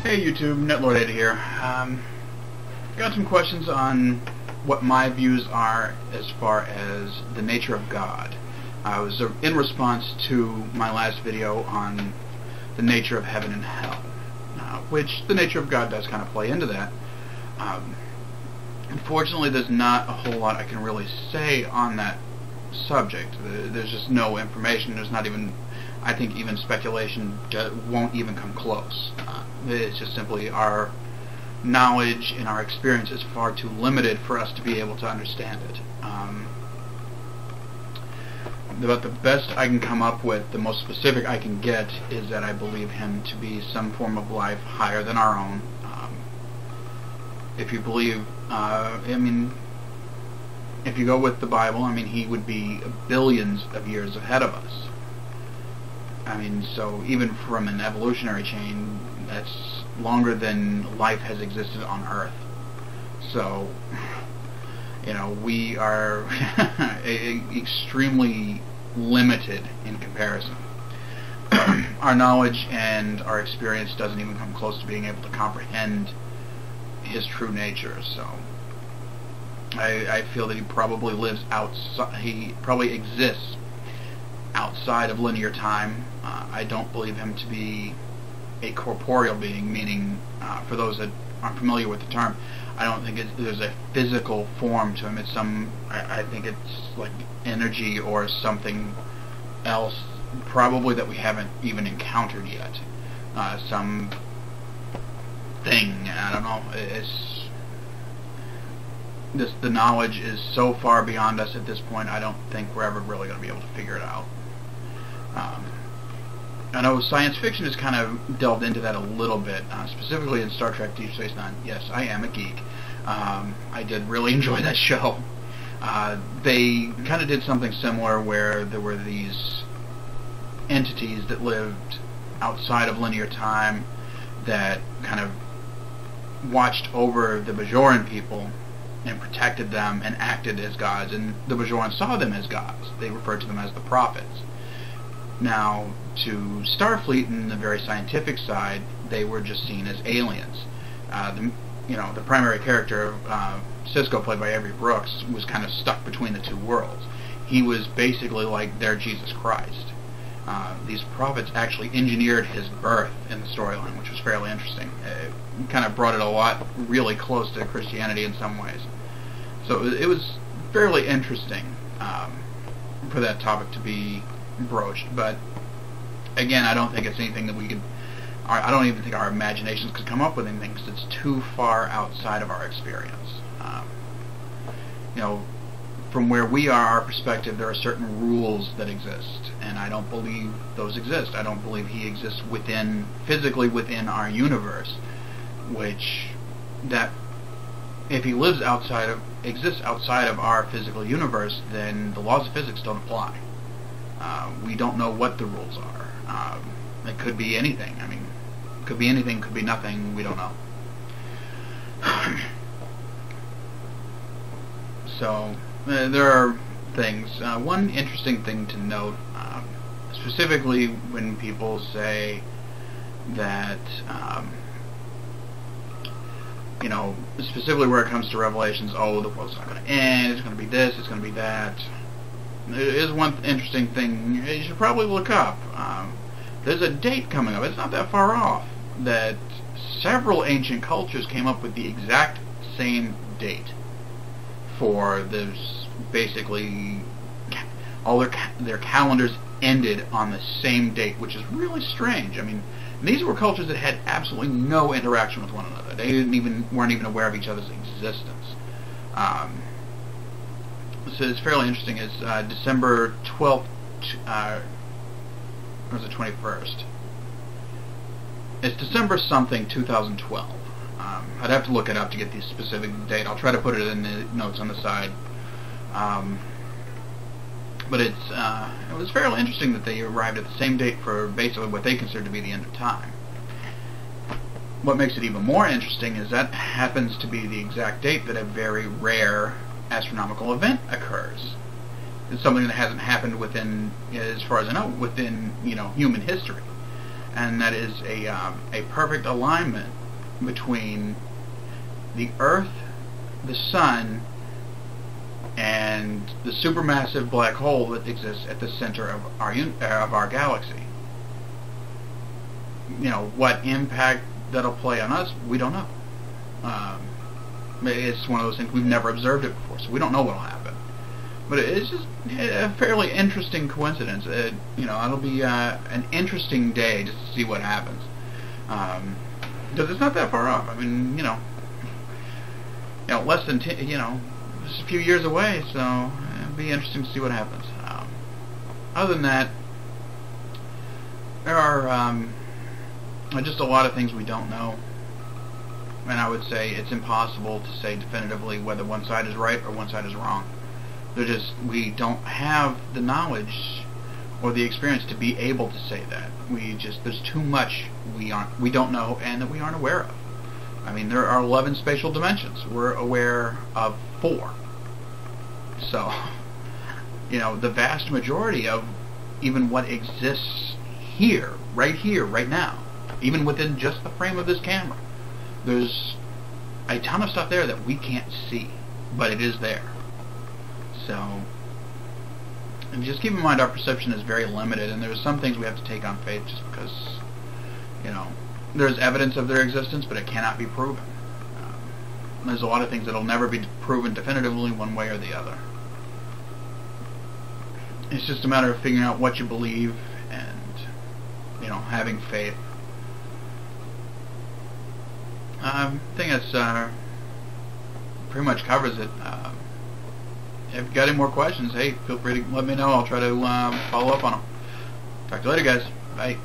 Hey YouTube, Netlord80 here. Got some questions on what my views are as far as the nature of God. I was in response to my last video on the nature of heaven and hell, which the nature of God does kind of play into that. Unfortunately, there's not a whole lot I can really say on that subject. There's just no information. There's not even, I think even speculation won't even come close. It's just simply our knowledge and our experience is far too limited for us to be able to understand it. But the best I can come up with, the most specific I can get, is that I believe him to be some form of life higher than our own. If you believe, if you go with the Bible, he would be billions of years ahead of us. So even from an evolutionary chain, that's longer than life has existed on Earth. So, we are extremely limited in comparison. Our knowledge and our experience doesn't even come close to being able to comprehend his true nature. So, I feel that he probably lives outside. He probably exists outside of linear time. I don't believe him to be a corporeal being, meaning, for those that aren't familiar with the term, I don't think there's a physical form to him. It's I think it's like energy or something else, probably that we haven't even encountered yet. Some thing, I don't know. The knowledge is so far beyond us at this point, I don't think we're ever really going to be able to figure it out. I know science fiction has kind of delved into that a little bit, specifically in Star Trek Deep Space Nine. Yes, I am a geek. I did really enjoy that show. They kind of did something similar where there were these entities that lived outside of linear time that kind of watched over the Bajoran people and protected them and acted as gods, and the Bajorans saw them as gods. They referred to them as the prophets. Now, to Starfleet and the very scientific side, they were just seen as aliens. The primary character, Cisco, played by Avery Brooks, was kind of stuck between the two worlds. He was basically like their Jesus Christ. These prophets actually engineered his birth in the storyline, which was fairly interesting. It kind of brought it a lot really close to Christianity in some ways. So it was fairly interesting for that topic to be broached. But again, I don't think it's anything that we could, I don't even think our imaginations could come up with anything, because it's too far outside of our experience. From where we are, our perspective, there are certain rules that exist, and I don't believe those exist. I don't believe he exists physically within our universe, which, that if he exists outside of our physical universe, then the laws of physics don't apply. We don't know what the rules are. It could be anything. It could be anything, could be nothing, we don't know. So, there are things. One interesting thing to note, specifically when people say that, specifically where it comes to Revelations, oh, the world's not going to end, it's going to be this, it's going to be that. There is one interesting thing you should probably look up. There's a date coming up, it's not that far off, that several ancient cultures came up with the exact same date for this. Basically, all their calendars ended on the same date, which is really strange. These were cultures that had absolutely no interaction with one another. They weren't even aware of each other's existence. So it's fairly interesting. It's December 12th, or was it 21st? It's December something, 2012. I'd have to look it up to get the specific date. I'll try to put it in the notes on the side. But it was fairly interesting that they arrived at the same date for basically what they consider to be the end of time. What makes it even more interesting is that happens to be the exact date that a very rare astronomical event occurs. It's something that hasn't happened within, as far as I know, within human history, and that is a perfect alignment between the Earth, the Sun, and the supermassive black hole that exists at the center of our galaxy. You know, what impact that'll play on us, we don't know. It's one of those things, we've never observed it before, so we don't know what'll happen. But it's just a fairly interesting coincidence. You know, it'll be an interesting day just to see what happens. Because it's not that far off. I mean, you know, less than just a few years away. So it'll be interesting to see what happens. Other than that, there are just a lot of things we don't know. And I would say it's impossible to say definitively whether one side is right or one side is wrong. We don't have the knowledge or the experience to be able to say that. There's too much we don't know and that we aren't aware of. I mean, there are 11 spatial dimensions. We're aware of 4. So, you know, the vast majority of even what exists here, right now, even within just the frame of this camera, there's a ton of stuff there that we can't see, but it is there. So, and just keep in mind our perception is very limited, and there's some things we have to take on faith just because, you know, there's evidence of their existence, but it cannot be proven. There's a lot of things that'll never be proven definitively one way or the other. It's just a matter of figuring out what you believe and, you know, having faith. I think that's pretty much covers it. If you've got any more questions, hey, feel free to let me know. I'll try to follow up on them. Talk to you later, guys. Bye.